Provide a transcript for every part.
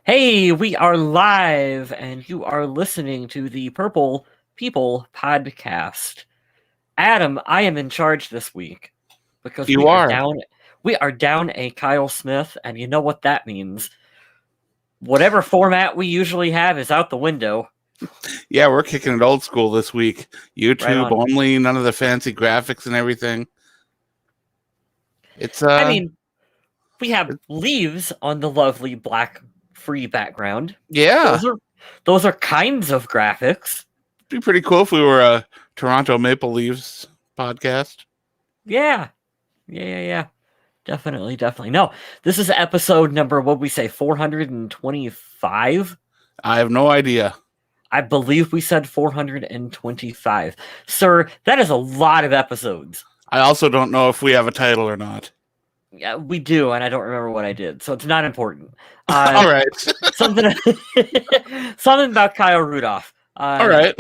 Hey, we are live, and you are listening to the Purple People podcast. Adam, I am in charge this week because You are. We are down a Kyle Smith, and you know what that means. Whatever format we usually have is out the window. Yeah, we're kicking it old school this week. Right YouTube on. only, none of the fancy graphics and everything. It's I mean, we have leaves on the lovely black free background. yeah, Those are kinds of graphics. it'd be pretty cool if we were a Toronto Maple Leafs podcast. Yeah. Definitely. No, this is episode number, what we say, 425? I have no idea. I believe we said 425. Sir, that is a lot of episodes. I also don't know if we have a title or not. Yeah, we do, and I don't remember what I did, so it's not important. All right. something about Kyle Rudolph. All right.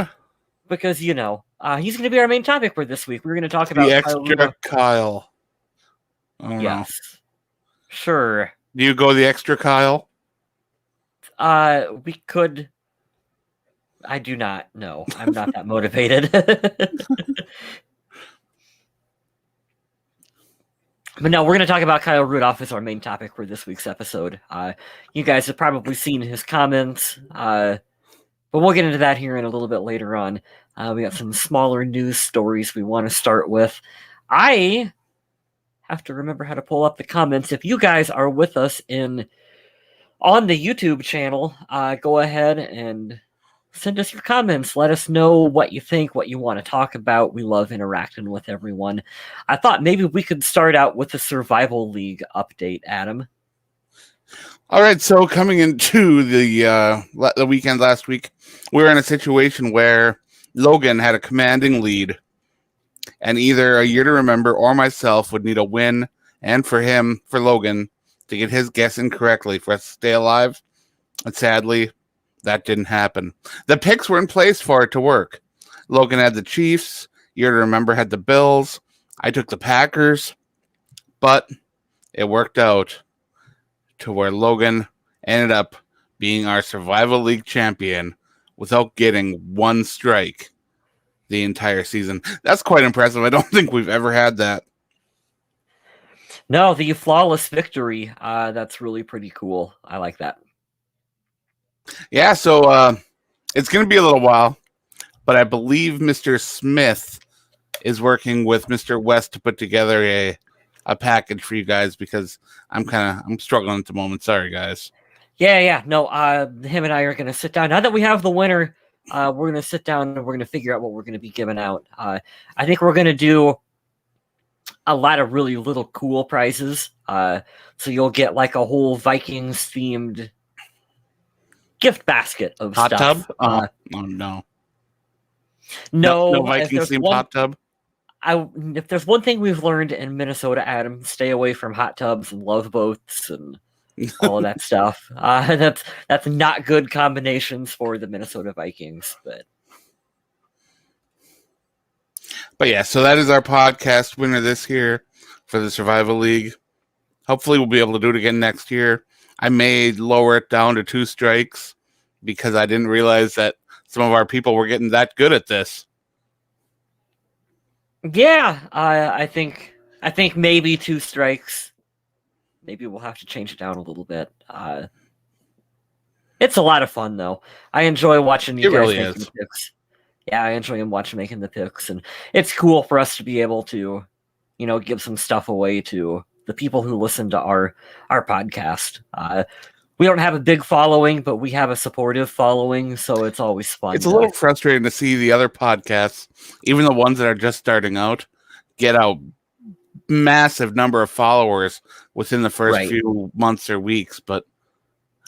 Because, he's going to be our main topic for this week. We're going to talk about the extra Kyle. I don't know. Sure. Do you go the extra Kyle? We could. I do not know. I'm not that motivated. But no, we're going to talk about Kyle Rudolph as our main topic for this week's episode. You guys have probably seen his comments, but we'll get into that here in a little bit later on. We got some smaller news stories we want to start with. I have to remember how to pull up the comments. If you guys are with us on the YouTube channel, go ahead and send us your comments. Let us know what you think, what you want to talk about. We love interacting with everyone. I thought maybe we could start out with the Survival League update, Adam. All right, so coming into the weekend last week, we were in a situation where Logan had a commanding lead, and either A Year to Remember or myself would need a win, and for Logan, to get his guess incorrectly for us to stay alive. And sadly, that didn't happen. The picks were in place for it to work. Logan had the Chiefs. Year to Remember had the Bills. I took the Packers. But it worked out to where Logan ended up being our Survival League champion without getting one strike the entire season. That's quite impressive. I don't think we've ever had that. No, the flawless victory. That's really pretty cool. I like that. Yeah, so it's going to be a little while, but I believe Mr. Smith is working with Mr. West to put together a package for you guys because I'm struggling at the moment. Sorry, guys. Yeah. No, him and I are going to sit down. Now that we have the winner, we're going to sit down and we're going to figure out what we're going to be giving out. I think we're going to do a lot of really little cool prizes. So you'll get like a whole Vikings themed gift basket of hot stuff. Tub? Oh no. No Vikings themed hot tub. If there's one thing we've learned in Minnesota, Adam, stay away from hot tubs and love boats and all of that stuff. That's not good combinations for the Minnesota Vikings, But yeah, so that is our podcast winner this year for the Survival League. Hopefully we'll be able to do it again next year. I may lower it down to 2 strikes because I didn't realize that some of our people were getting that good at this. Yeah, I think maybe 2 strikes. Maybe we'll have to change it down a little bit. It's a lot of fun though. I enjoy watching you guys making the picks. Yeah, I enjoy making the picks, and it's cool for us to be able to, give some stuff away to the people who listen to our podcast. We don't have a big following, but we have a supportive following, so it's always fun. It's a little frustrating to see the other podcasts, even the ones that are just starting out, get a massive number of followers within the first few months or weeks. But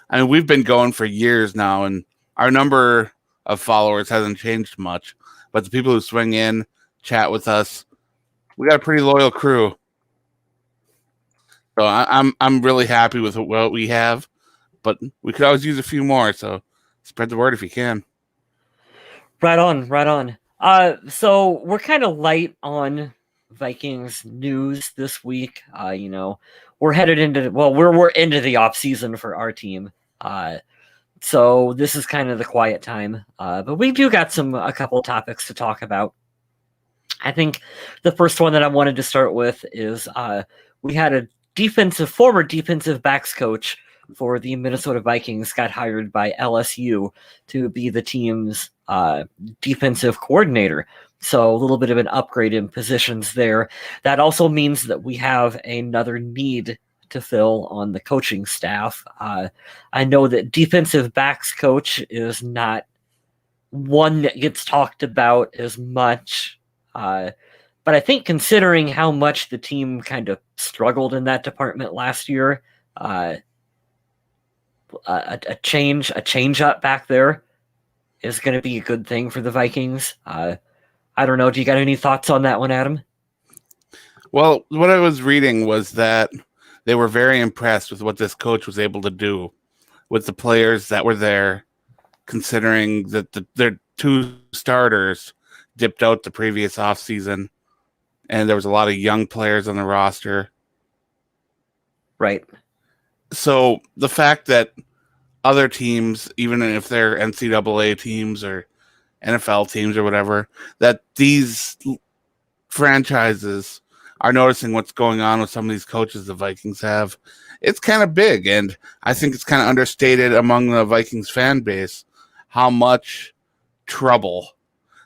I mean, we've been going for years now, and our number of followers hasn't changed much. But the people who swing in, chat with us, we got a pretty loyal crew. So I'm really happy with what we have, but we could always use a few more. So spread the word if you can. Right on. So we're kind of light on Vikings news this week. We're headed into we're into the off season for our team. So this is kind of the quiet time. But we do got a couple topics to talk about. I think the first one that I wanted to start with is we had a former defensive backs coach for the Minnesota Vikings got hired by LSU to be the team's defensive coordinator. So a little bit of an upgrade in positions there. That also means that we have another need to fill on the coaching staff. I know that defensive backs coach is not one that gets talked about as much. But I think considering how much the team kind of struggled in that department last year, a change up back there is going to be a good thing for the Vikings. I don't know. Do you got any thoughts on that one, Adam? Well, what I was reading was that they were very impressed with what this coach was able to do with the players that were there, considering that their two starters dipped out the previous offseason, and there was a lot of young players on the roster. Right. So the fact that other teams, even if they're NCAA teams or NFL teams or whatever, that these franchises are noticing what's going on with some of these coaches the Vikings have, it's kind of big. And I think it's kind of understated among the Vikings fan base how much trouble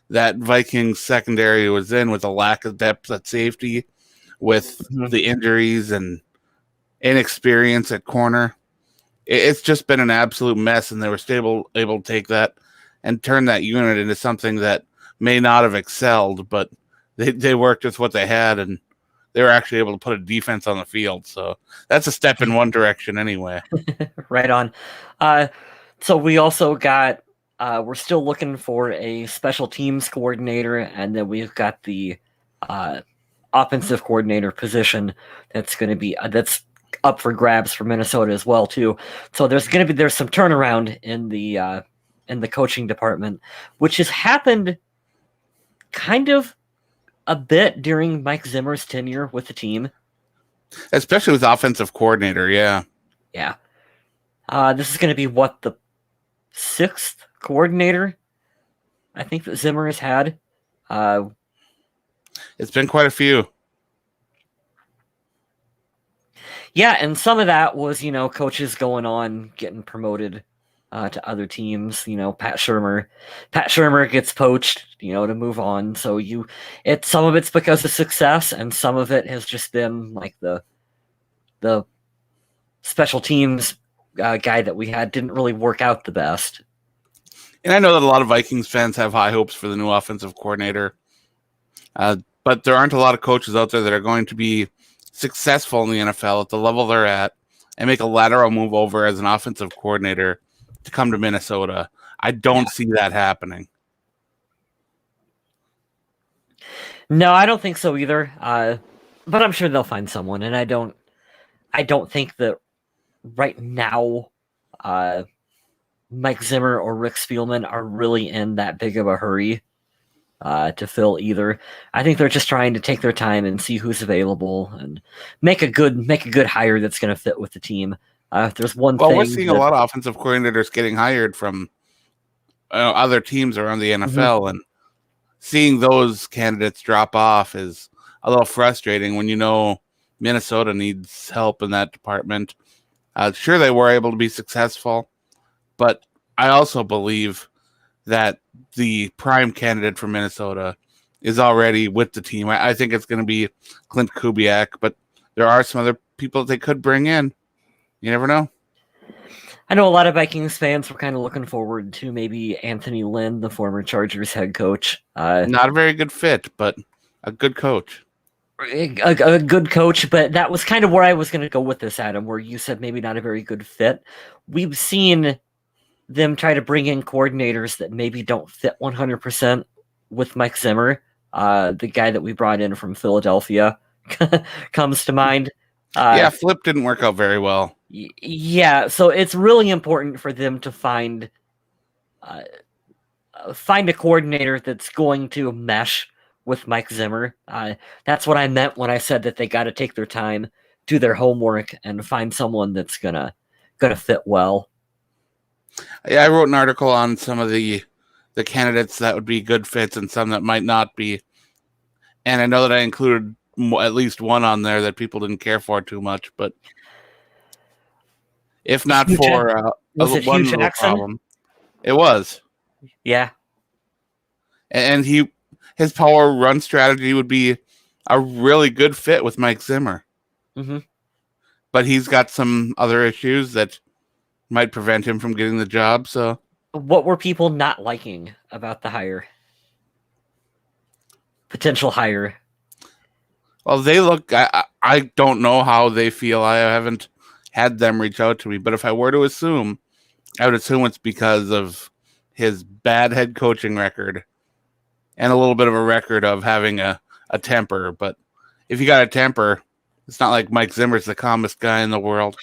that Vikings secondary was in with a lack of depth at safety, with the injuries and inexperience at corner. It's just been an absolute mess, and they were able to take that and turn that unit into something that may not have excelled, but they worked with what they had, and they were actually able to put a defense on the field. So that's a step in one direction anyway. Right on. So we also got, we're still looking for a special teams coordinator, and then we've got the offensive coordinator position that's going to be, that's up for grabs for Minnesota as well too. So there's some turnaround in the coaching department, which has happened kind of a bit during Mike Zimmer's tenure with the team, especially with offensive coordinator. Yeah. This is going to be the sixth coordinator I think that Zimmer has had. It's been quite a few. Yeah, and some of that was, coaches going on, getting promoted to other teams. Pat Shurmur gets poached, to move on. So some of it's because of success, and some of it has just been like the special teams guy that we had didn't really work out the best. And I know that a lot of Vikings fans have high hopes for the new offensive coordinator, but there aren't a lot of coaches out there that are going to be successful in the NFL at the level they're at and make a lateral move over as an offensive coordinator to come to Minnesota. I don't see that happening. No, I don't think so either. But I'm sure they'll find someone, and I don't think that right now Mike Zimmer or Rick Spielman are really in that big of a hurry to fill either. I think they're just trying to take their time and see who's available and make a good hire that's going to fit with the team. If there's one thing, we're seeing a lot of offensive coordinators getting hired from other teams around the NFL, and seeing those candidates drop off is a little frustrating when Minnesota needs help in that department. Sure, they were able to be successful, but I also believe that the prime candidate for Minnesota is already with the team. I think it's going to be Clint Kubiak, but there are some other people that they could bring in. You never know. I know a lot of Vikings fans were kind of looking forward to maybe Anthony Lynn, the former Chargers head coach. Not a very good fit, but a good coach. A good coach, but that was kind of where I was going to go with this, Adam, where you said maybe not a very good fit. We've seen them try to bring in coordinators that maybe don't fit 100% with Mike Zimmer. The guy that we brought in from Philadelphia comes to mind. Flip didn't work out very well. Yeah, so it's really important for them to find a coordinator that's going to mesh with Mike Zimmer. That's what I meant when I said that they got to take their time, do their homework, and find someone that's gonna fit well. Yeah, I wrote an article on some of the candidates that would be good fits and some that might not be. And I know that I included at least one on there that people didn't care for too much, but if not Hugh for was it Hugh one little Jackson? problem, it was. Yeah. And his power run strategy would be a really good fit with Mike Zimmer. Mm-hmm. But he's got some other issues that might prevent him from getting the job. So, what were people not liking about the hire? Potential hire. Well, they look. I don't know how they feel. I haven't had them reach out to me. But if I were to assume, I would assume it's because of his bad head coaching record and a little bit of a record of having a temper. But if you got a temper, it's not like Mike Zimmer's the calmest guy in the world.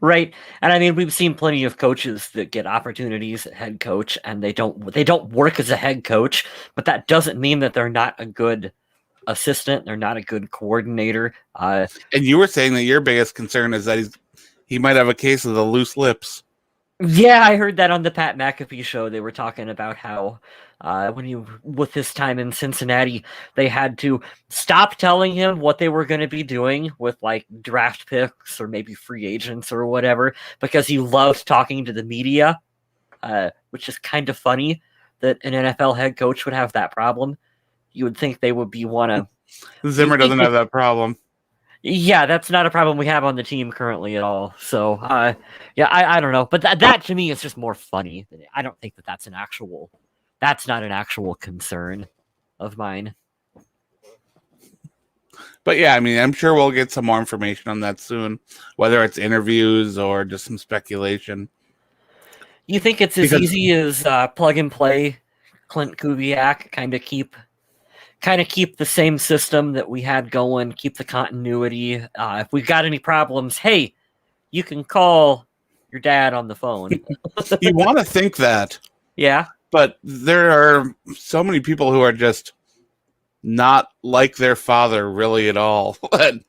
Right. And I mean, we've seen plenty of coaches that get opportunities at head coach and they don't work as a head coach, but that doesn't mean that they're not a good assistant. They're not a good coordinator. And you were saying that your biggest concern is that he might have a case of the loose lips. Yeah, I heard that on the Pat McAfee show. They were talking about how with his time in Cincinnati, they had to stop telling him what they were going to be doing with like draft picks or maybe free agents or whatever, because he loved talking to the media, which is kind of funny that an NFL head coach would have that problem. You would think they would be Zimmer doesn't have that problem. Yeah, that's not a problem we have on the team currently at all. So, yeah, I don't know. But that to me is just more funny. I don't think that's not an actual concern of mine. But yeah, I mean, I'm sure we'll get some more information on that soon, whether it's interviews or just some speculation. You think it's as easy as plug and play Clint Kubiak, kind of keep the same system that we had going, keep the continuity. If we've got any problems, hey, you can call your dad on the phone. You want to think that. Yeah. But there are so many people who are just not like their father really at all that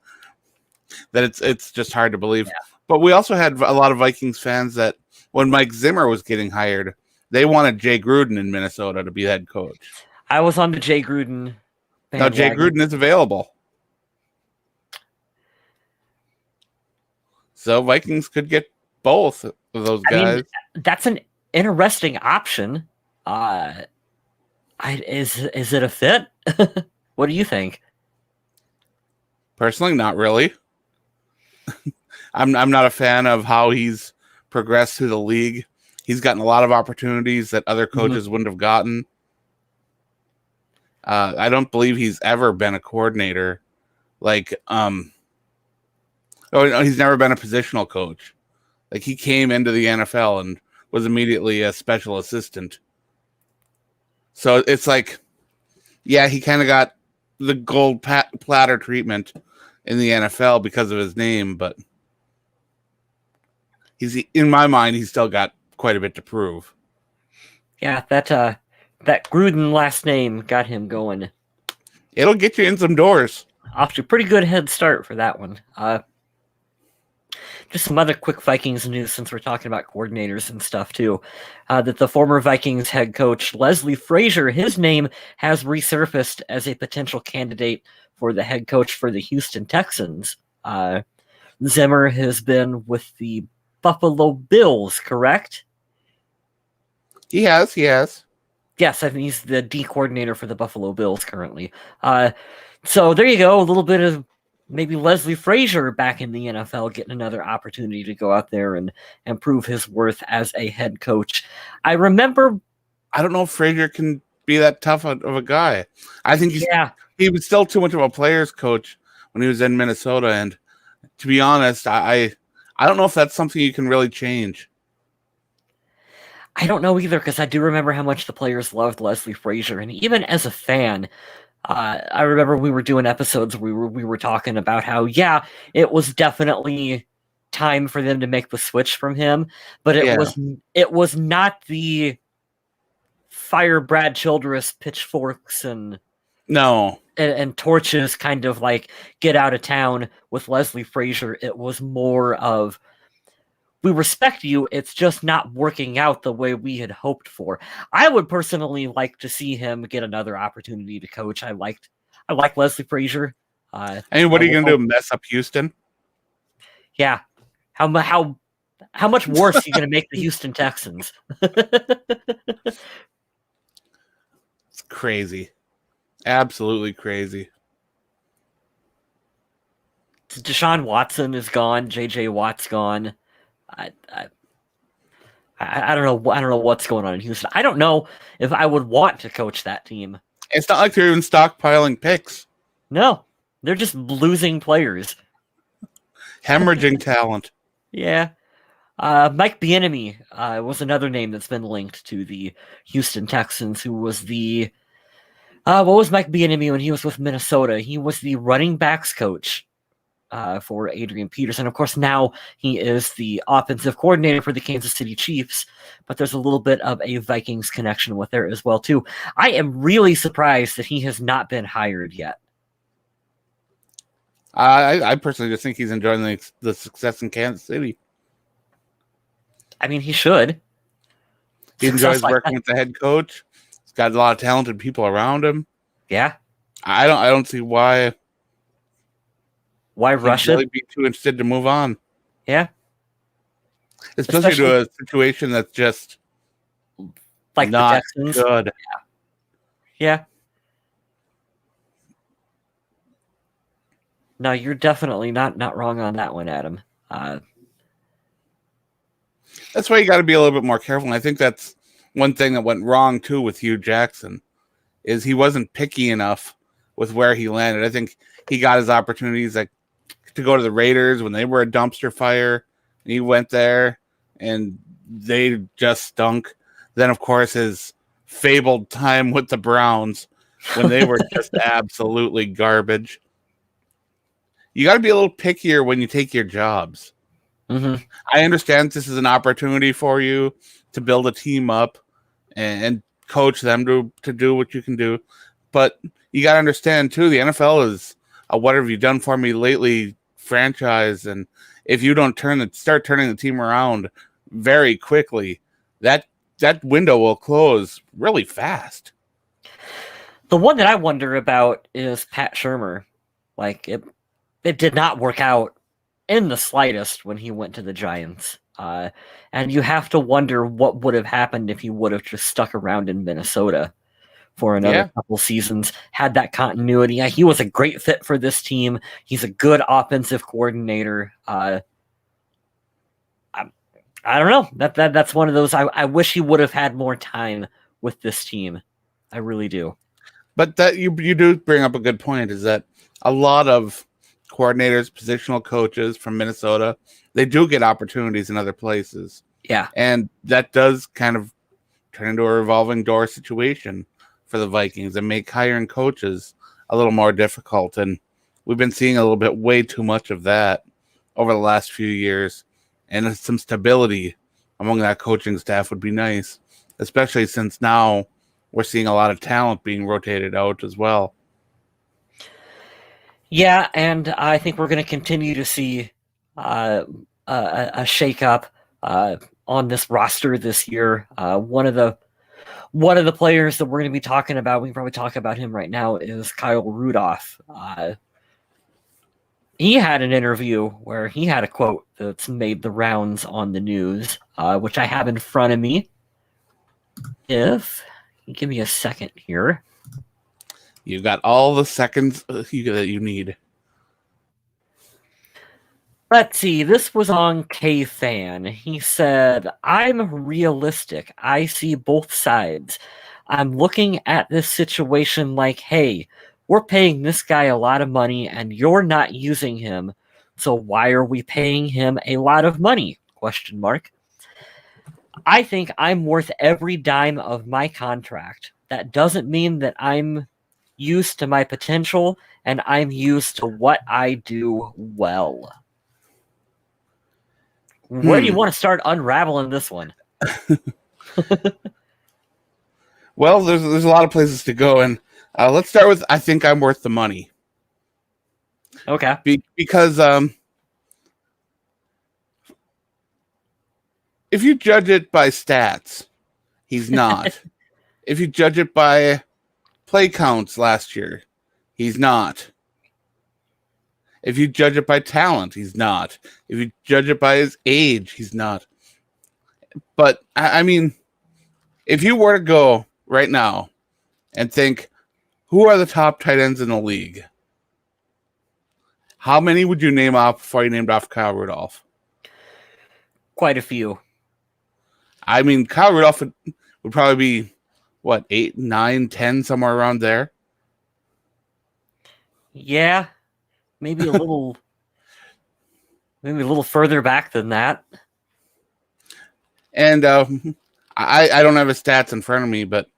it's just hard to believe. Yeah. But we also had a lot of Vikings fans that when Mike Zimmer was getting hired, they wanted Jay Gruden in Minnesota to be head coach. I was on the Jay Gruden bandwagon. Now Jay Gruden is available. So Vikings could get both of those guys. I mean, that's an interesting option. Is it a fit? What do you think? Personally, not really. I'm not a fan of how he's progressed through the league. He's gotten a lot of opportunities that other coaches wouldn't have gotten. I don't believe he's ever been a coordinator. Like, he's never been a positional coach. Like, he came into the NFL and was immediately a special assistant. So it's like, yeah, he kind of got the gold platter treatment in the NFL because of his name, but in my mind, he's still got quite a bit to prove. Yeah, that Gruden last name got him going. It'll get you in some doors. Off to a pretty good head start for that one. Just some other quick Vikings news since we're talking about coordinators and stuff too. That the former Vikings head coach Leslie Frazier, his name has resurfaced as a potential candidate for the head coach for the Houston Texans. Zimmer has been with the Buffalo Bills, correct? He has. Yes, I think he's the D coordinator for the Buffalo Bills currently. So there you go, a little bit of maybe Leslie Frazier back in the NFL getting another opportunity to go out there and prove his worth as a head coach. I don't know if Frazier can be that tough of a guy. I think he was still too much of a player's coach when he was in Minnesota. And to be honest, I don't know if that's something you can really change. I don't know either, because I do remember how much the players loved Leslie Frazier. And even as a fan, I remember we were doing episodes where we were talking about how, yeah, it was definitely time for them to make the switch from him, but it was not the fire Brad Childress pitchforks and torches kind of like get out of town with Leslie Frazier. It was more of, we respect you. It's just not working out the way we had hoped for. I would personally like to see him get another opportunity to coach. I like Leslie Frazier. I mean, what are you going to do? Mess up Houston? Yeah. How much worse are you going to make the Houston Texans? It's crazy. Absolutely crazy. Deshaun Watson is gone. J.J. Watt's gone. I don't know. I don't know what's going on in Houston. I don't know if I would want to coach that team. It's not like they're even stockpiling picks. No, they're just losing players. Hemorrhaging talent. Yeah. Mike Bieniemy was another name that's been linked to the Houston Texans, who was the... what was Mike Bieniemy when he was with Minnesota? He was the running backs coach for Adrian Peterson. Of course, now he is the offensive coordinator for the Kansas City Chiefs, but there's a little bit of a Vikings connection with there as well, too. I am really surprised that he has not been hired yet. I personally just think he's enjoying the success in Kansas City. I mean, he should. He enjoys working with the head coach. He's got a lot of talented people around him. Yeah. I don't see why rush it? Really be too interested to move on. Yeah. Especially to a situation that's just like not the Texans. Good. Yeah. No, you're definitely not wrong on that one, Adam. That's why you got to be a little bit more careful. And I think that's one thing that went wrong too with Hugh Jackson, is he wasn't picky enough with where he landed. I think he got his opportunities like to go to the Raiders when they were a dumpster fire. And he went there and they just stunk. Then, of course, his fabled time with the Browns when they were just absolutely garbage. You got to be a little pickier when you take your jobs. Mm-hmm. I understand this is an opportunity for you to build a team up and coach them to do what you can do. But you got to understand, too, the NFL is a what have you done for me lately franchise. And if you don't start turning the team around very quickly, that window will close really fast. The one that I wonder about is Pat Shurmur. Like, it did not work out in the slightest when he went to the Giants. And you have to wonder what would have happened if he would have just stuck around in Minnesota for another couple seasons, had that continuity. Yeah, he was a great fit for this team. He's a good offensive coordinator. I don't know. That's one of those. I wish he would have had more time with this team. I really do. But that you do bring up a good point, is that a lot of coordinators, positional coaches from Minnesota, they do get opportunities in other places. Yeah. And that does kind of turn into a revolving door situation for the Vikings and make hiring coaches a little more difficult. And we've been seeing a little bit way too much of that over the last few years. And some stability among that coaching staff would be nice, especially since now we're seeing a lot of talent being rotated out as well. Yeah, and I think we're going to continue to see a shakeup on this roster this year. One of the players that we're going to be talking about, we can probably talk about him right now, is Kyle Rudolph. He had an interview where he had a quote that's made the rounds on the news, which I have in front of me. If you give me a second here. You got all the seconds that you need. Let's see. This was on K-Fan. He said, "I'm realistic. I see both sides. I'm looking at this situation like, hey, we're paying this guy a lot of money and you're not using him. So why are we paying him a lot of money? Question mark. I think I'm worth every dime of my contract. That doesn't mean that I'm used to my potential, and I'm used to what I do well." Where do you want to start unraveling this one? Well, there's a lot of places to go, and let's start with I think I'm worth the money. Okay. Because if you judge it by stats, he's not. If you judge it by play counts last year, he's not. If you judge it by talent, he's not. If you judge it by his age, he's not. But, I mean, if you were to go right now and think, who are the top tight ends in the league? How many would you name off before you named off Kyle Rudolph? Quite a few. I mean, Kyle Rudolph would probably be, 8, 9, 10, somewhere around there? Yeah, maybe a little further back than that. And I don't have his stats in front of me, but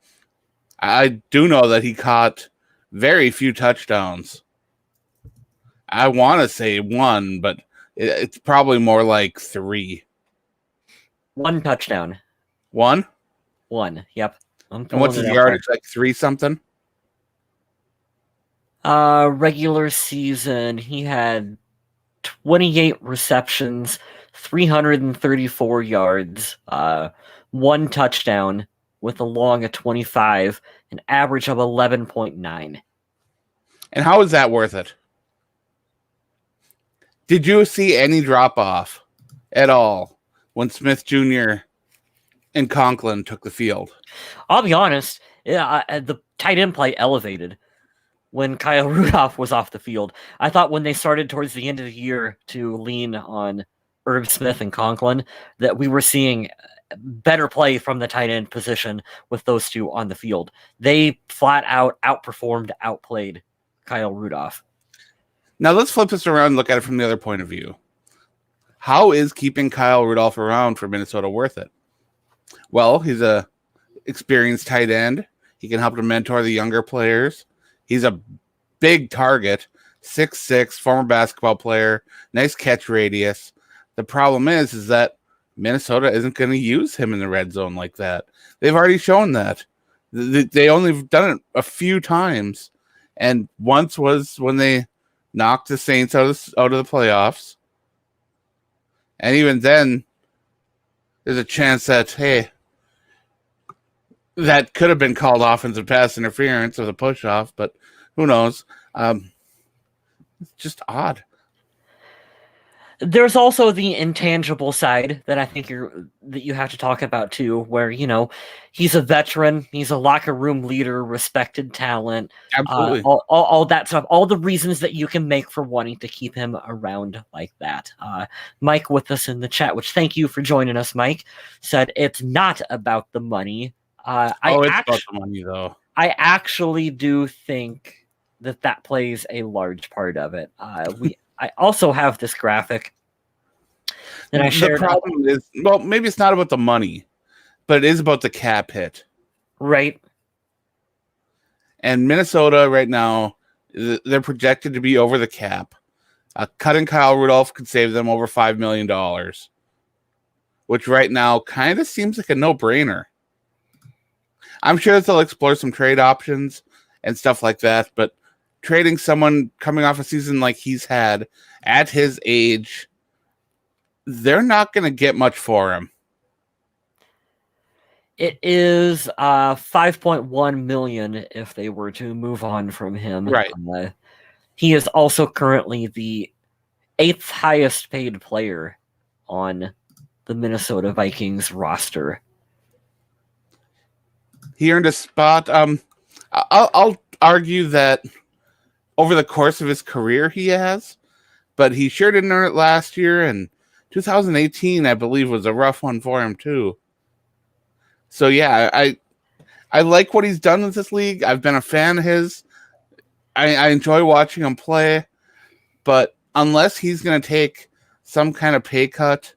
I do know that he caught very few touchdowns. I want to say 1, but it's probably more like 3. 1 touchdown. 1? 1, yep. And what's his yardage? Like 3 something? Regular season, he had 28 receptions, 334 yards, 1 touchdown with a long of 25, an average of 11.9. And how is that worth it? Did you see any drop-off at all when Smith Jr. and Conklin took the field? I'll be honest, the tight end play elevated when Kyle Rudolph was off the field. I thought when they started towards the end of the year to lean on Irv Smith and Conklin, that we were seeing better play from the tight end position with those two on the field. They flat out outperformed, outplayed Kyle Rudolph. Now let's flip this around and look at it from the other point of view. How is keeping Kyle Rudolph around for Minnesota worth it? Well, he's a experienced tight end. He can help to mentor the younger players. He's a big target, 6'6", former basketball player, nice catch radius. The problem is that Minnesota isn't going to use him in the red zone like that. They've already shown that. They only done it a few times, and once was when they knocked the Saints out of the playoffs. And even then, there's a chance that, hey, that could have been called offensive pass interference or the push-off, but who knows? It's just odd. There's also the intangible side that I think you have to talk about too, where, he's a veteran, he's a locker room leader, respected talent, Absolutely. All that stuff, all the reasons that you can make for wanting to keep him around like that. Mike with us in the chat, which thank you for joining us, Mike, said it's not about the money. It's about the money, though. I actually do think that plays a large part of it. I also have this graphic that I shared. The problem is, well, maybe it's not about the money, but it is about the cap hit. Right. And Minnesota right now, they're projected to be over the cap. Cutting Kyle Rudolph could save them over $5 million, which right now kind of seems like a no-brainer. I'm sure they'll explore some trade options and stuff like that, but trading someone coming off a season like he's had at his age, they're not going to get much for him. It is $5.1 million if they were to move on from him. Right. He is also currently the 8th highest paid player on the Minnesota Vikings roster. He earned a spot. I'll argue that over the course of his career he has, but he sure didn't earn it last year, and 2018, I believe, was a rough one for him too. So yeah, I like what he's done with this league. I've been a fan of his. I enjoy watching him play, but unless he's going to take some kind of pay cut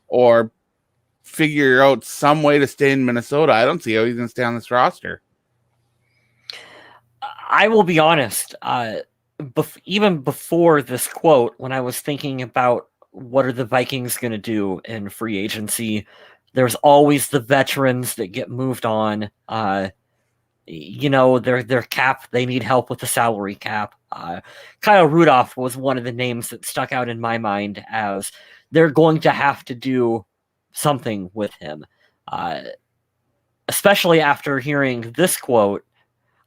or figure out some way to stay in Minnesota, I don't see how he's going to stay on this roster. I will be honest. Even before this quote, when I was thinking about what are the Vikings going to do in free agency, there's always the veterans that get moved on. Their cap, they need help with the salary cap. Kyle Rudolph was one of the names that stuck out in my mind as they're going to have to do something with him. Especially after hearing this quote,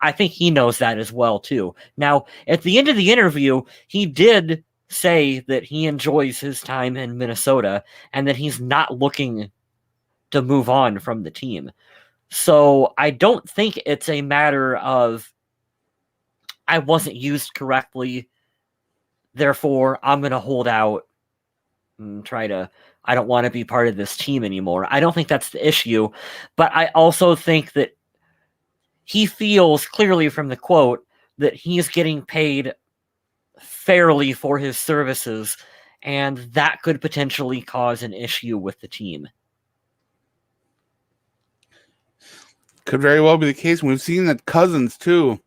I think he knows that as well, too. Now, at the end of the interview, he did say that he enjoys his time in Minnesota and that he's not looking to move on from the team. So I don't think it's a matter of I wasn't used correctly, therefore I'm going to hold out and I don't want to be part of this team anymore. I don't think that's the issue, but I also think that he feels clearly from the quote that he's getting paid fairly for his services, and that could potentially cause an issue with the team. Could very well be the case. We've seen that Cousins, too,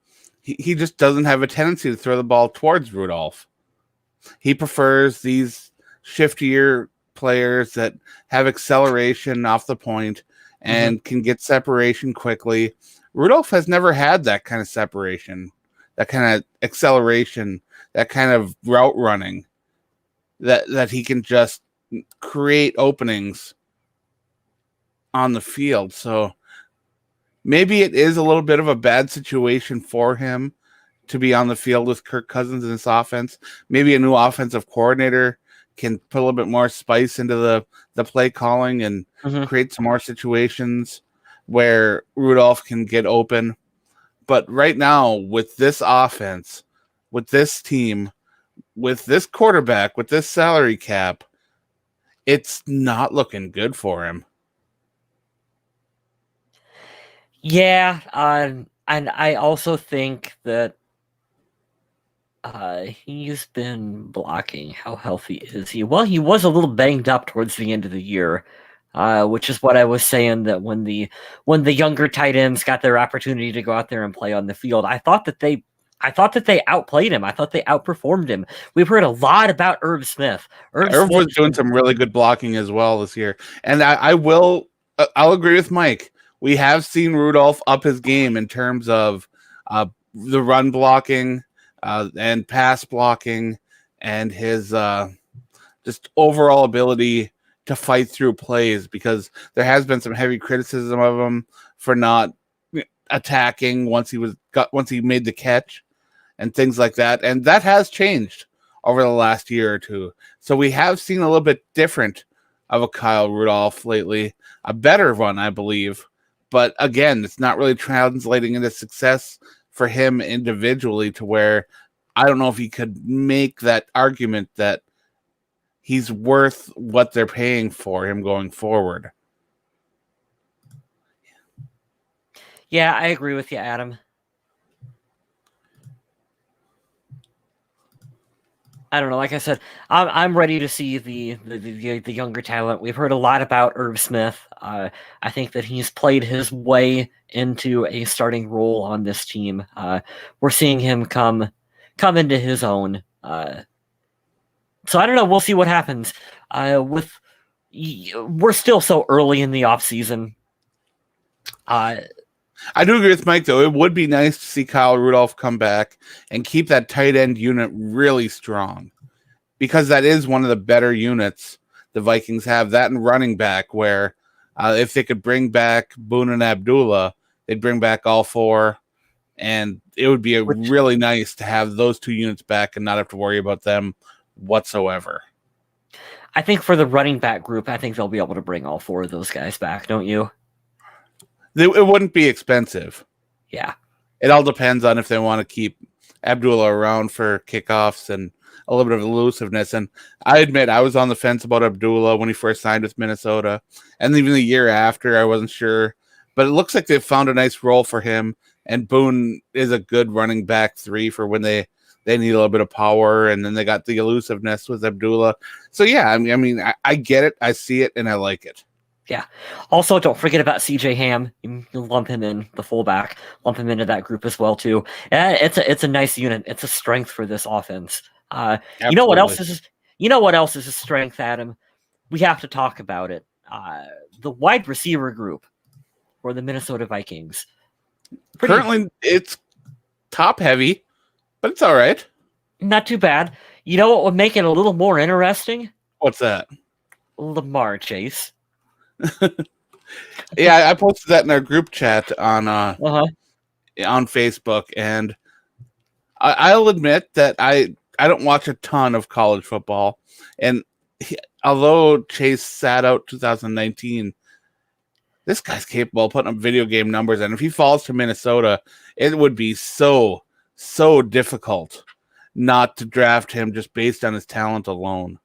he just doesn't have a tendency to throw the ball towards Rudolph. He prefers these shiftier players that have acceleration off the point and can get separation quickly. Rudolph has never had that kind of separation, that kind of acceleration, that kind of route running that he can just create openings on the field. So maybe it is a little bit of a bad situation for him to be on the field with Kirk Cousins in this offense. Maybe a new offensive coordinator can put a little bit more spice into the play calling and create some more situations where Rudolph can get open. But right now, with this offense, with this team, with this quarterback, with this salary cap, it's not looking good for him. Yeah, and I also think that he's been blocking. How healthy is he? Well, he was a little banged up towards the end of the year, which is what I was saying, that when the younger tight ends got their opportunity to go out there and play on the field, I thought that they outplayed him. I thought they outperformed him. We've heard a lot about Irv Smith. Irv was doing some really good blocking as well this year, and I'll agree with Mike. We have seen Rudolph up his game in terms of the run blocking and pass blocking and his just overall ability to fight through plays, because there has been some heavy criticism of him for not attacking once he made the catch and things like that. And that has changed over the last year or two. So we have seen a little bit different of a Kyle Rudolph lately, a better one, I believe. But again, it's not really translating into success for him individually, to where I don't know if he could make that argument that he's worth what they're paying for him going forward. Yeah, I agree with you, Adam. I don't know. Like I said, I'm ready to see the younger talent. We've heard a lot about Irv Smith. I think that he's played his way into a starting role on this team. We're seeing him come into his own. So I don't know. We'll see what happens. We're still so early in the offseason. I do agree with Mike, though. It would be nice to see Kyle Rudolph come back and keep that tight end unit really strong, because that is one of the better units the Vikings have. That and running back, where if they could bring back Boone and Abdullah, they'd bring back all four, and it would be really nice to have those two units back and not have to worry about them whatsoever. I think for the running back group, I think they'll be able to bring all four of those guys back, don't you? It wouldn't be expensive. Yeah. It all depends on if they want to keep Abdullah around for kickoffs and a little bit of elusiveness. And I admit I was on the fence about Abdullah when he first signed with Minnesota. And even the year after, I wasn't sure. But it looks like they've found a nice role for him. And Boone is a good running back 3 for when they need a little bit of power. And then they got the elusiveness with Abdullah. So, yeah, I mean, I get it. I see it, and I like it. Yeah. Also, don't forget about CJ Ham. You lump him in, the fullback. Lump him into that group as well, too. It's a nice unit. It's a strength for this offense. You know what else is? You know what else is a strength, Adam? We have to talk about it. The wide receiver group for the Minnesota Vikings. Currently, it's top heavy, but it's all right. Not too bad. You know what would make it a little more interesting? What's that? Lamar Chase. Yeah, I posted that in our group chat on Uh-huh. on Facebook, and I'll admit that I don't watch a ton of college football, and although Chase sat out 2019, this guy's capable of putting up video game numbers, and if he falls to Minnesota, it would be so difficult not to draft him just based on his talent alone.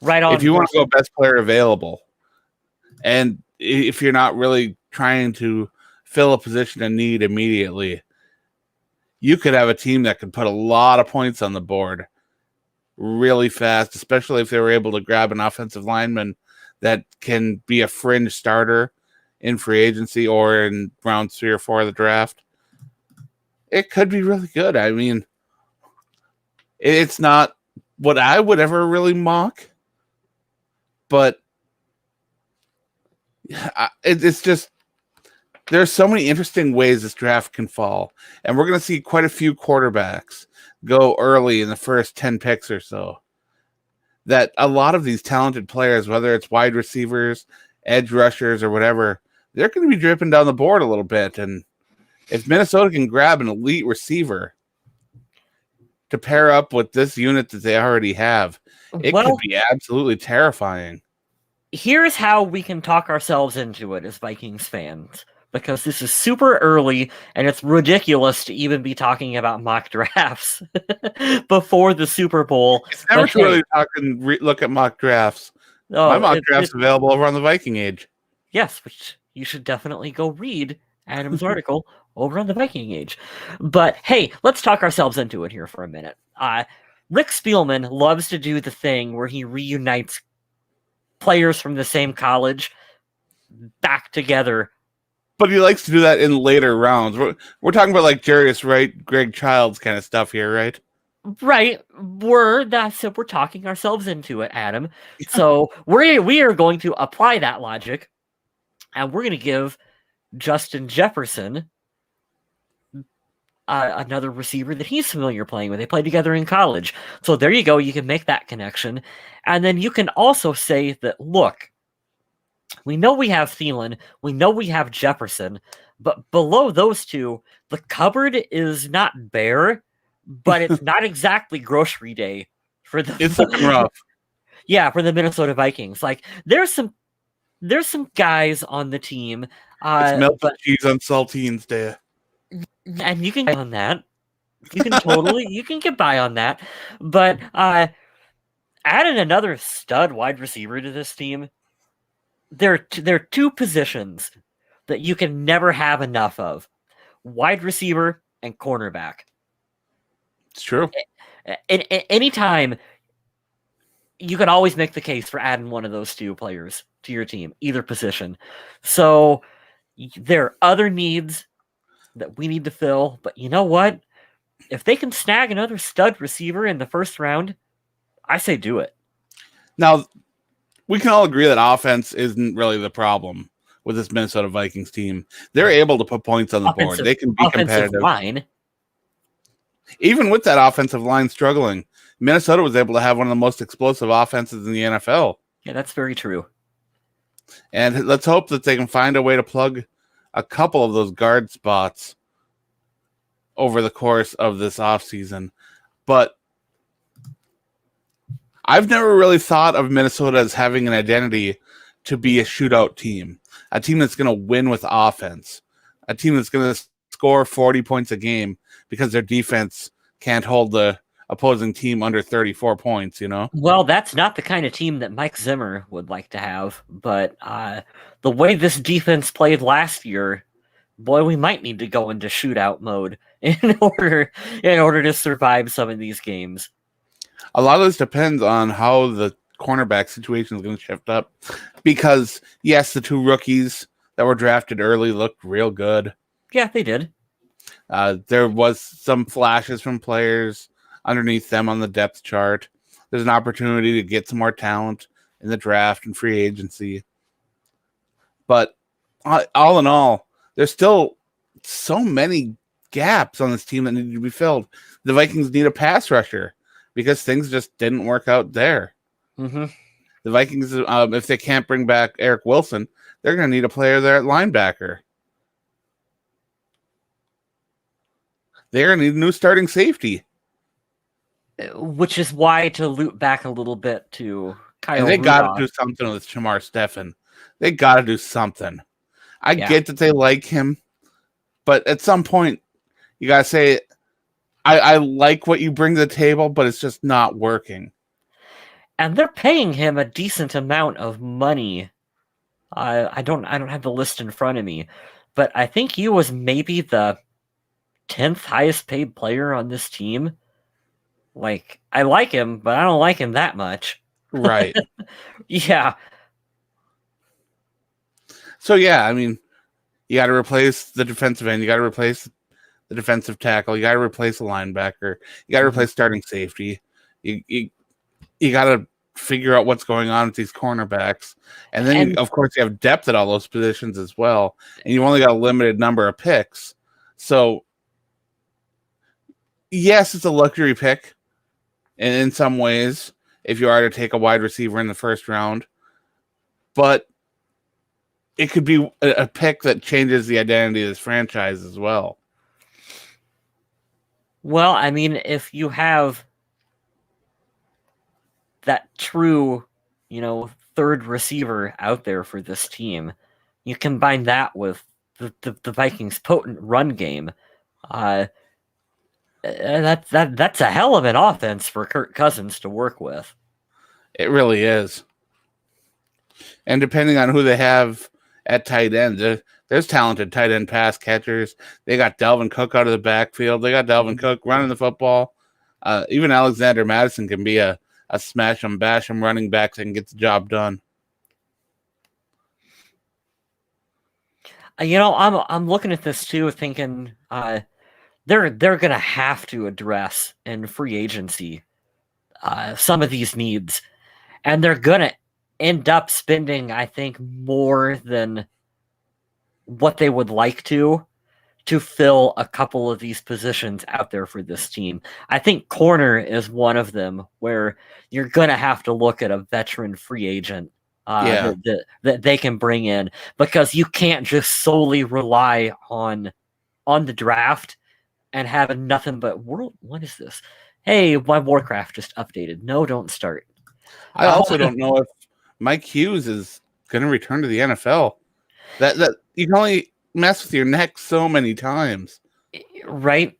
Right on. If you want to go best player available, and if you're not really trying to fill a position of need immediately, you could have a team that could put a lot of points on the board really fast, especially if they were able to grab an offensive lineman that can be a fringe starter in free agency or in round 3 or 4 of the draft. It could be really good. I mean, it's not what I would ever really mock, but it's just there's so many interesting ways this draft can fall, and we're going to see quite a few quarterbacks go early in the first 10 picks or so. That a lot of these talented players, whether it's wide receivers, edge rushers, or whatever, they're going to be dripping down the board a little bit. And if Minnesota can grab an elite receiver to pair up with this unit that they already have, it could be absolutely terrifying. Here's how we can talk ourselves into it as Vikings fans, because this is super early and it's ridiculous to even be talking about mock drafts before the Super Bowl. It's never too early to look at mock drafts. My mock draft's available over on the Viking Age. Yes, which you should definitely go read Adam's article over on the Viking Age. But hey, let's talk ourselves into it here for a minute. Rick Spielman loves to do the thing where he reunites players from the same college back together. But he likes to do that in later rounds. We're talking about like Jarius Wright, Greg Childs kind of stuff here, right? Right. We're talking ourselves into it, Adam. So we are going to apply that logic, and we're going to give Justin Jefferson another receiver that he's familiar playing with. They played together in college. So there you go. You can make that connection. And then you can also say that, look, we know we have Thielen, we know we have Jefferson, but below those two, the cupboard is not bare, but it's not exactly grocery day for the. It's looking rough. Yeah, for the Minnesota Vikings. Like there's some guys on the team. It's melted cheese on saltines day. And you can get on that. You can get by on that. But adding another stud wide receiver to this team, there are two positions that you can never have enough of: wide receiver and cornerback. It's true. Anytime, you can always make the case for adding one of those two players to your team, either position. So there are other needs that we need to fill, but you know what? If they can snag another stud receiver in the first round, I say do it. Now, we can all agree that offense isn't really the problem with this Minnesota Vikings team. They're able to put points on the board. They can be competitive. Line. Even with that offensive line struggling, Minnesota was able to have one of the most explosive offenses in the NFL. Yeah, that's very true. And let's hope that they can find a way to plug a couple of those guard spots over the course of this offseason. But I've never really thought of Minnesota as having an identity to be a shootout team, a team that's going to win with offense, a team that's going to score 40 points a game because their defense can't hold the opposing team under 34 points, you know? Well, that's not the kind of team that Mike Zimmer would like to have, but the way this defense played last year, boy, we might need to go into shootout mode in order to survive some of these games. A lot of this depends on how the cornerback situation is going to shift up, because yes, the two rookies that were drafted early looked real good. Yeah, they did. There was some flashes from players underneath them on the depth chart. There's an opportunity to get some more talent in the draft and free agency. But all in all, there's still so many gaps on this team that need to be filled. The Vikings need a pass rusher because things just didn't work out there. Mm-hmm. The Vikings, if they can't bring back Eric Wilson, they're going to need a player there at linebacker. They're going to need a new starting safety. Which is why, to loop back a little bit to Kyle And they Rudolph, got to do something with Shamar Stephen. They got to do something. I get that they like him, but at some point, you got to say, I like what you bring to the table, but it's just not working. And they're paying him a decent amount of money. I don't have the list in front of me, but I think he was maybe the 10th highest paid player on this team. Like, I like him, but I don't like him that much. Right. Yeah. So, yeah, I mean, you got to replace the defensive end. You got to replace the defensive tackle. You got to replace the linebacker. You got to replace starting safety. You got to figure out what's going on with these cornerbacks. And then, of course, you have depth at all those positions as well. And you only got a limited number of picks. So, yes, it's a luxury pick. And in some ways, if you are to take a wide receiver in the first round. But it could be a pick that changes the identity of this franchise as well. Well, I mean, if you have that true, third receiver out there for this team, you combine that with the Vikings' potent run game. That's a hell of an offense for Kirk Cousins to work with. It really is. And depending on who they have at tight end, there's talented tight end pass catchers. They got Dalvin Cook out of the backfield. They got Dalvin Cook running the football. Even Alexander Madison can be a smash 'em, bash 'em running back that can get the job done. I'm looking at this too, thinking they're gonna have to address in free agency some of these needs, and they're gonna end up spending, I think, more than what they would like to fill a couple of these positions out there for this team. I think corner is one of them where you're going to have to look at a veteran free agent that they can bring in, because you can't just solely rely on the draft and have nothing but what is this? Hey, my Warcraft just updated. No, don't start. I also don't know if Mike Hughes is going to return to the NFL. That you can only mess with your neck so many times, right?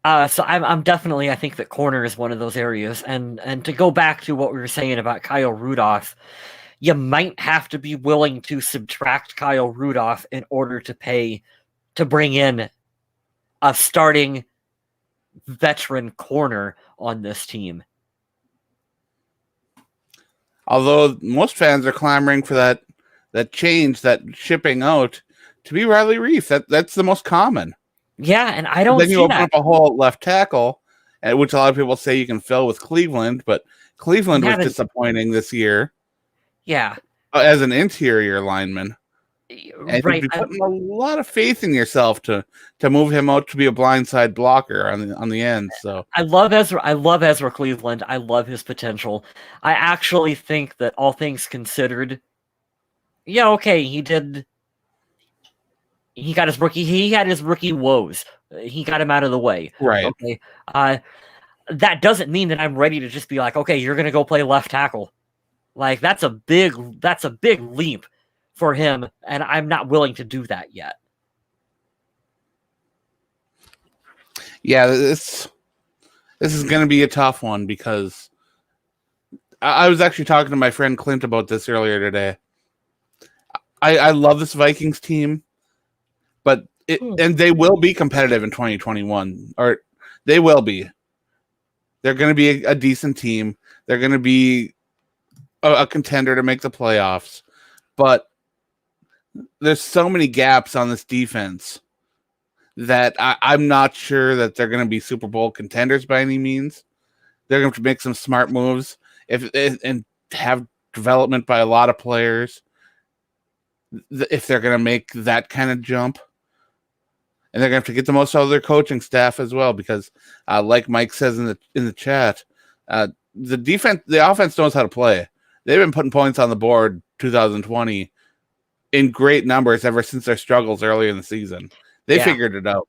So I'm definitely, I think that corner is one of those areas, and to go back to what we were saying about Kyle Rudolph, you might have to be willing to subtract Kyle Rudolph in order to bring in a starting veteran corner on this team. Although most fans are clamoring for that change, that shipping out, to be Riley Reef. That's the most common. Yeah, and I don't. Then you open up a hole at left tackle, which a lot of people say you can fill with Cleveland, but Cleveland was disappointing this year. Yeah, as an interior lineman, and right. you'd be putting a lot of faith in yourself to move him out to be a blindside blocker on the end. So I love Ezra Cleveland. I love his potential. I actually think that, all things considered, yeah, okay, he got his rookie woes. He got him out of the way. Right. Okay. That doesn't mean that I'm ready to just be like, okay, you're gonna go play left tackle. Like, that's a big leap for him, and I'm not willing to do that yet. Yeah, this is gonna be a tough one, because I was actually talking to my friend Clint about this earlier today. I love this Vikings team, but and they will be competitive in 2021, or they will be. They're going to be a decent team. They're going to be a contender to make the playoffs, but there's so many gaps on this defense that I'm not sure that they're going to be Super Bowl contenders by any means. They're going to make some smart moves and have development by a lot of players if they're going to make that kind of jump. And they're going to have to get the most out of their coaching staff as well, because like Mike says in the chat, the offense knows how to play. they've been putting points on the board 2020 in great numbers ever since their struggles early in the season. They figured it out.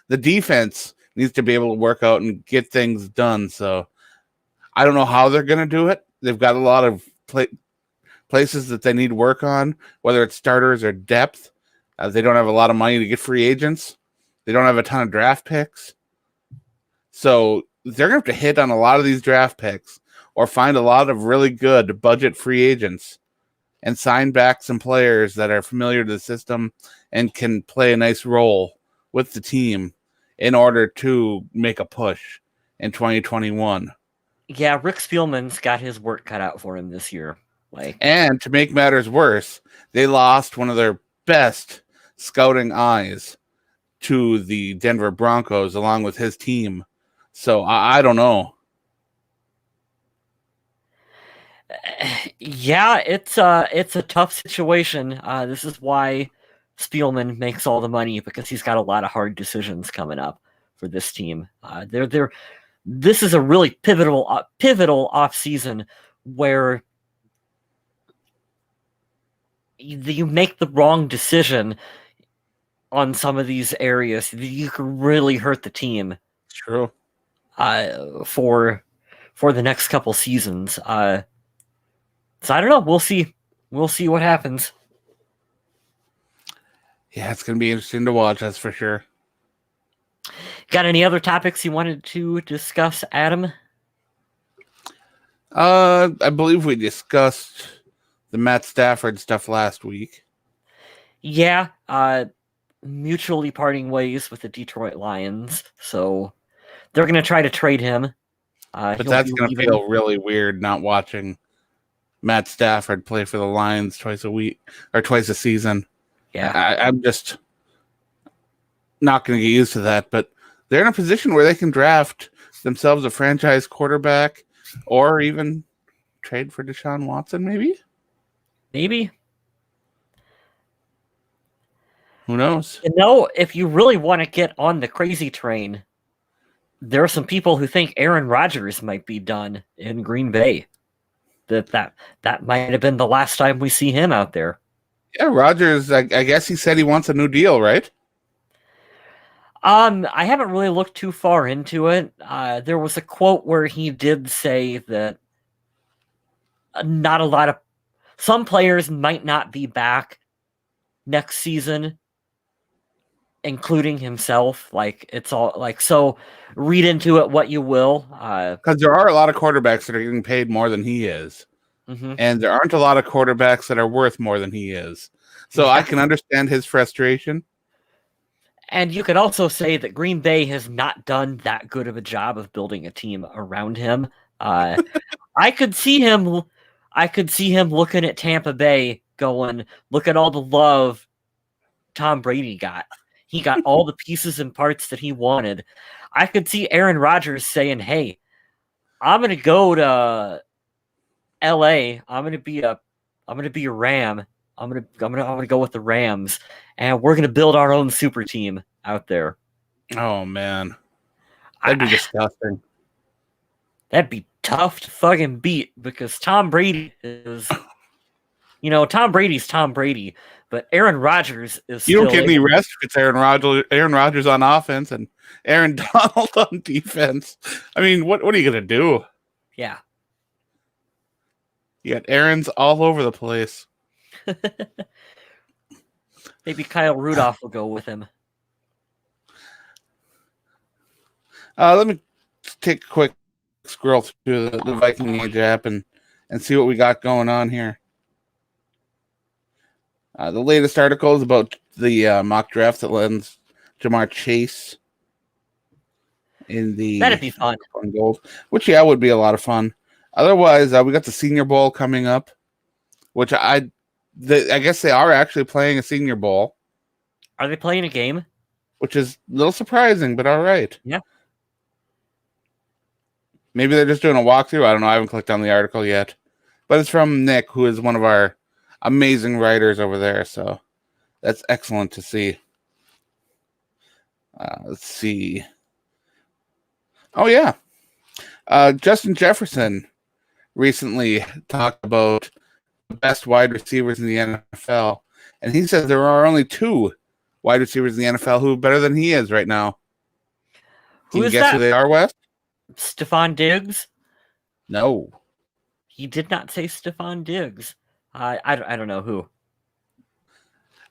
The defense needs to be able to work out and get things done. So I don't know how they're going to do it. They've got a lot of places that they need to work on, whether it's starters or depth. They don't have a lot of money to get free agents. They don't have a ton of draft picks. So they're going to have to hit on a lot of these draft picks or find a lot of really good budget free agents and sign back some players that are familiar to the system and can play a nice role with the team in order to make a push in 2021. Yeah, Rick Spielman's got his work cut out for him this year. And to make matters worse, they lost one of their best scouting eyes to the Denver Broncos along with his team. So I don't know. Yeah, it's a tough situation. This is why Spielman makes all the money, because he's got a lot of hard decisions coming up for this team. This is a really pivotal off season where you make the wrong decision on some of these areas. You could really hurt the team. True. For the next couple seasons. So I don't know. We'll see. We'll see what happens. Yeah, it's going to be interesting to watch, that's for sure. Got any other topics you wanted to discuss, Adam? I believe we discussed the Matt Stafford stuff last week. Yeah, mutually parting ways with the Detroit Lions. So they're going to try to trade him. But that's going to feel really weird not watching Matt Stafford play for the Lions twice a week or twice a season. Yeah, I'm just not going to get used to that. But they're in a position where they can draft themselves a franchise quarterback or even trade for Deshaun Watson, maybe? Maybe. Who knows? You know, if you really want to get on the crazy train, there are some people who think Aaron Rodgers might be done in Green Bay. That might have been the last time we see him out there. Yeah, Rodgers, I guess he said he wants a new deal, right? I haven't really looked too far into it. There was a quote where he did say that some players might not be back next season, including himself. It's all so read into it what you will. Because there are a lot of quarterbacks that are getting paid more than he is. Mm-hmm. And there aren't a lot of quarterbacks that are worth more than he is. So I can understand his frustration. And you could also say that Green Bay has not done that good of a job of building a team around him. I could see him looking at Tampa Bay going, look at all the love Tom Brady got. He got all the pieces and parts that he wanted. I could see Aaron Rodgers saying, hey, I'm going to go to LA. I'm going to be a Ram. I'm going to go with the Rams, and we're going to build our own super team out there. Oh man. That'd be disgusting. That'd be tough to fucking beat, because Tom Brady is Tom Brady's Tom Brady, but Aaron Rodgers is You don't get any rest if it's Aaron Rodgers on offense and Aaron Donald on defense. I mean, what are you gonna do? Yeah. You got Aaron's all over the place. Maybe Kyle Rudolph will go with him. Let me take a quick scroll through the Vikings App and see what we got going on here. The latest article is about the mock draft that lands Jamar Chase in the That'd be fun. Gold, which would be a lot of fun. Otherwise, we got the Senior Bowl coming up, which I guess they are actually playing a Senior Bowl. Are they playing a game? Which is a little surprising, but all right. Yeah. Maybe they're just doing a walkthrough. I don't know. I haven't clicked on the article yet. But it's from Nick, who is one of our amazing writers over there. So that's excellent to see. Let's see. Oh, yeah. Justin Jefferson recently talked about the best wide receivers in the NFL, and he says there are only two wide receivers in the NFL who are better than he is right now. Who Can you is guess that? who they are, Wes? Stephon Diggs? No. He did not say Stephon Diggs. I don't know who.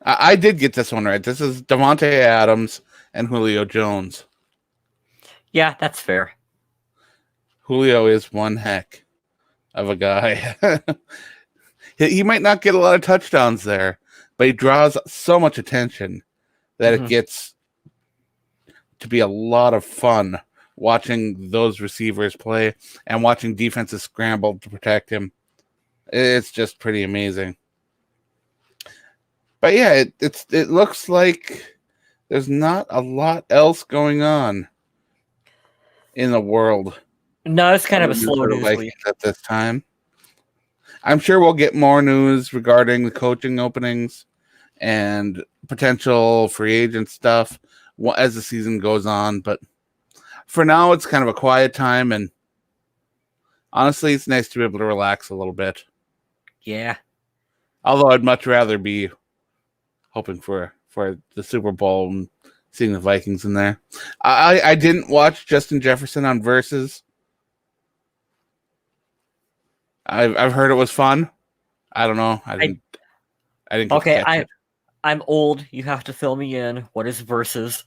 I did get this one right. This is Davante Adams and Julio Jones. Yeah, that's fair. Julio is one heck of a guy. He might not get a lot of touchdowns there, but he draws so much attention that it gets to be a lot of fun watching those receivers play and watching defenses scramble to protect him. It's just pretty amazing. But yeah, it looks like there's not a lot else going on in the world. No, it's kind of a slow news week at this time. I'm sure we'll get more news regarding the coaching openings and potential free agent stuff as the season goes on. But for now, it's kind of a quiet time, and honestly, it's nice to be able to relax a little bit. Yeah. Although I'd much rather be hoping for the Super Bowl and seeing the Vikings in there. I didn't watch Justin Jefferson on Versus. I've heard it was fun. I don't know. I didn't. Okay, I'm old. You have to fill me in. What is Versus?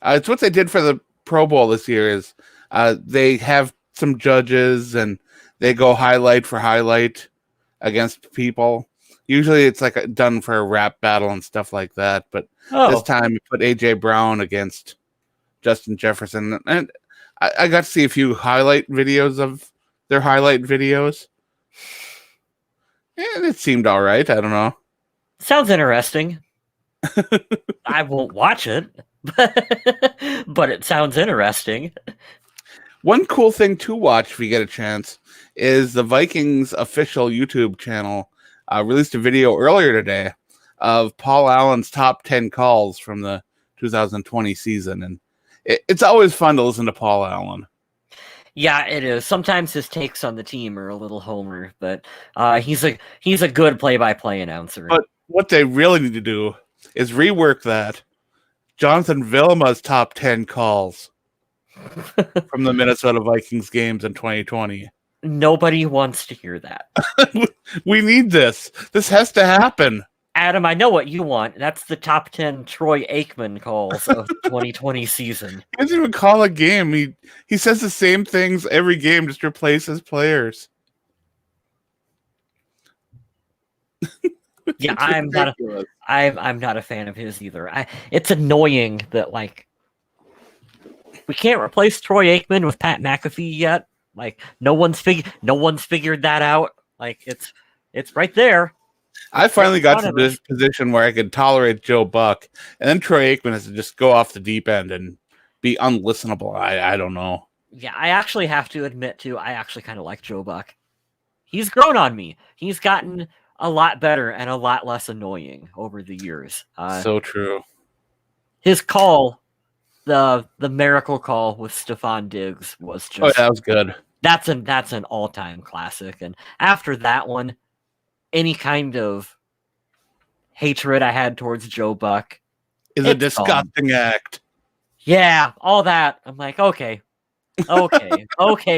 It's what they did for the Pro Bowl this year. Is they have some judges and they go highlight for highlight against people. Usually it's like done for a rap battle and stuff like that. But this time we put AJ Brown against Justin Jefferson, and I got to see a few highlight videos of their highlight videos. And it seemed all right. I don't know. Sounds interesting. I won't watch it, but it sounds interesting. One cool thing to watch if you get a chance is the Vikings official YouTube channel released a video earlier today of Paul Allen's top 10 calls from the 2020 season. And it's always fun to listen to Paul Allen. Yeah, it is. Sometimes his takes on the team are a little homer, but he's a good play-by-play announcer. But what they really need to do is rework that. Jonathan Vilma's top 10 calls from the Minnesota Vikings games in 2020. Nobody wants to hear that. We need this. This has to happen. Adam, I know what you want. That's the top 10 Troy Aikman calls of the 2020 season. He doesn't even call a game. He says the same things every game, just replaces players. Yeah, I'm not a fan of his either. It's annoying that we can't replace Troy Aikman with Pat McAfee yet. Like no one's figured that out. Like it's right there. I finally got to this position where I could tolerate Joe Buck, and then Troy Aikman has to just go off the deep end and be unlistenable. I don't know. Yeah, I actually have to admit too, I actually kind of like Joe Buck. He's grown on me. He's gotten a lot better and a lot less annoying over the years. So true. His call, the miracle call with Stephon Diggs was just that was good. That's an all-time classic. And after that one, any kind of hatred I had towards Joe Buck is a disgusting act. Yeah, all that. I'm like, okay,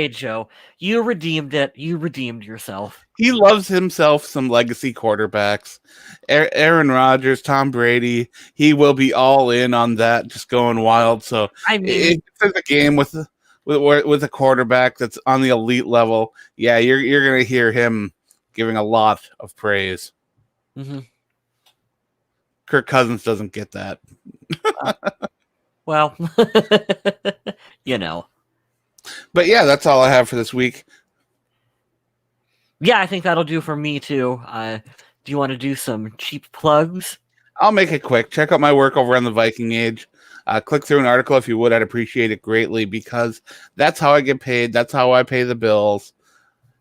Joe, you redeemed it. You redeemed yourself. He loves himself some legacy quarterbacks. Aaron Rodgers, Tom Brady, he will be all in on that, just going wild. So I mean, if there's a game with a quarterback that's on the elite level, yeah, you're going to hear him giving a lot of praise. Mm-hmm. Kirk Cousins doesn't get that. Well, you know. But yeah, that's all I have for this week. Yeah, I think that'll do for me too. Do you want to do some cheap plugs? I'll make it quick. Check out my work over on the Viking Age. Click through an article if you would. I'd appreciate it greatly because that's how I get paid. That's how I pay the bills.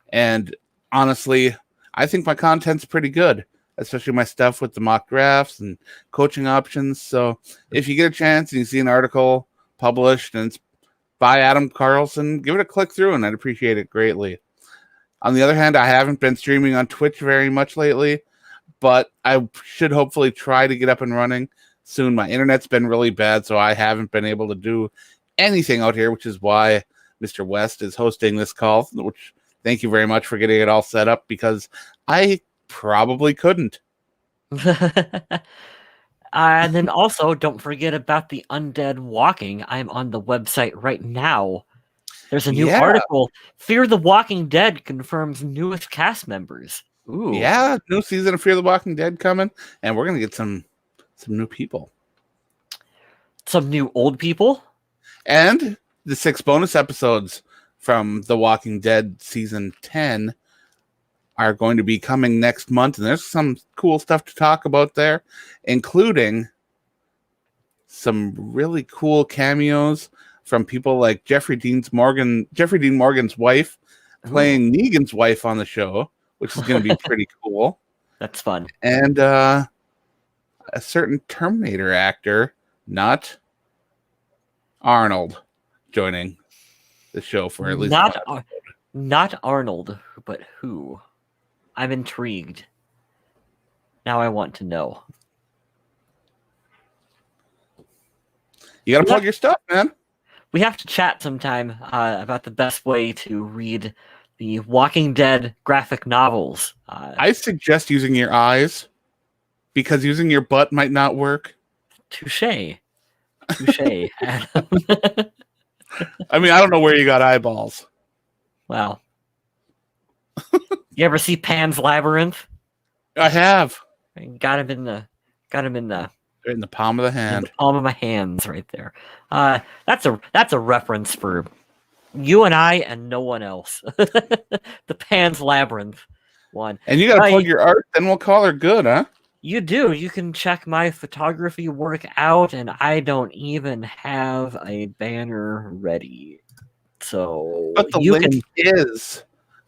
And honestly, I think my content's pretty good, especially my stuff with the mock drafts and coaching options. So if you get a chance and you see an article published and it's by Adam Carlson, give it a click through and I'd appreciate it greatly. On the other hand, I haven't been streaming on Twitch very much lately, but I should hopefully try to get up and running soon. My internet's been really bad, so I haven't been able to do anything out here, which is why Mr. West is hosting this call, which thank you very much for getting it all set up, because I probably couldn't. And then also, don't forget about the undead walking. I'm on the website right now. There's a new article. Fear the Walking Dead confirms newest cast members. Ooh. Yeah, new season of Fear the Walking Dead coming, and we're going to get some new people. Some new old people? And the 6 bonus episodes from The Walking Dead Season 10 are going to be coming next month, and there's some cool stuff to talk about there, including some really cool cameos from people like Jeffrey Dean Morgan's wife playing Negan's wife on the show, which is going to be pretty cool. That's fun. And a certain Terminator actor, not Arnold, joining the show for at least not Arnold, but who? I'm intrigued. Now I want to know. You got to plug your stuff, man. We have to chat sometime about the best way to read the Walking Dead graphic novels. I suggest using your eyes, because using your butt might not work. Touche, Adam. I mean, I don't know where you got eyeballs. Wow. You ever see Pan's Labyrinth? I have. Got him in the In the palm of the hand. In the palm of my hands, right there. That's a reference for you and I and no one else. The Pan's Labyrinth one. And you got to plug your art, then we'll call her good, huh? You do. You can check my photography work out, and I don't even have a banner ready. So, but the link is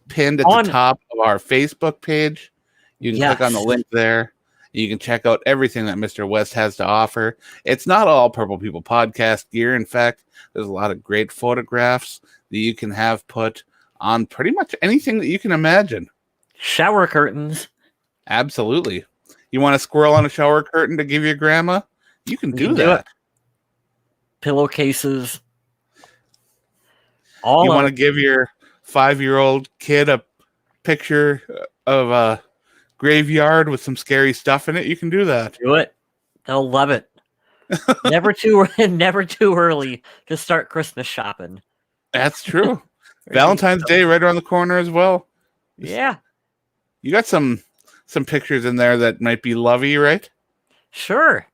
pinned at the top of our Facebook page. You can click on the link there. You can check out everything that Mr. West has to offer. It's not all Purple People podcast gear. In fact, there's a lot of great photographs that you can have put on pretty much anything that you can imagine. Shower curtains. Absolutely. You want a squirrel on a shower curtain to give your grandma? You can do that. Pillowcases. You want to give your 5-year-old kid a picture of a graveyard with some scary stuff in it? You can do that. Do it. They'll love it. Never too early to start Christmas shopping. That's true. Valentine's Day right around the corner as well. Yeah. You got some pictures in there that might be lovey, right? Sure.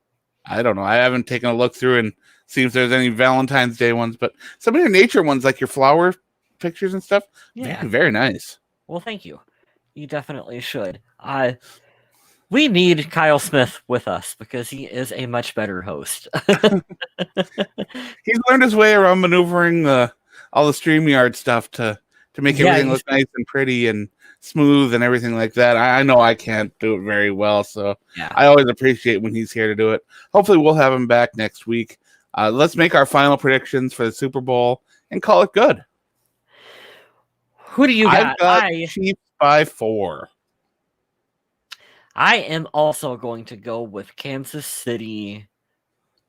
I don't know. I haven't taken a look through and see if there's any Valentine's Day ones, but some of your nature ones, like your flower pictures and stuff, very, very nice. Well, thank you. You definitely should. We need Kyle Smith with us because he is a much better host. He's learned his way around maneuvering all the StreamYard stuff to make everything look nice and pretty and smooth and everything like that. I know I can't do it very well, so I always appreciate when he's here to do it. Hopefully we'll have him back next week. Let's make our final predictions for the Super Bowl and call it good. Who do you got? I've got Chiefs by 4. I am also going to go with Kansas City.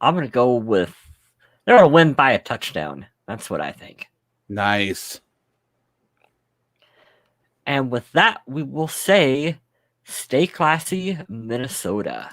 I'm going to go with... They're going to win by a touchdown. That's what I think. Nice. And with that, we will say, stay classy, Minnesota.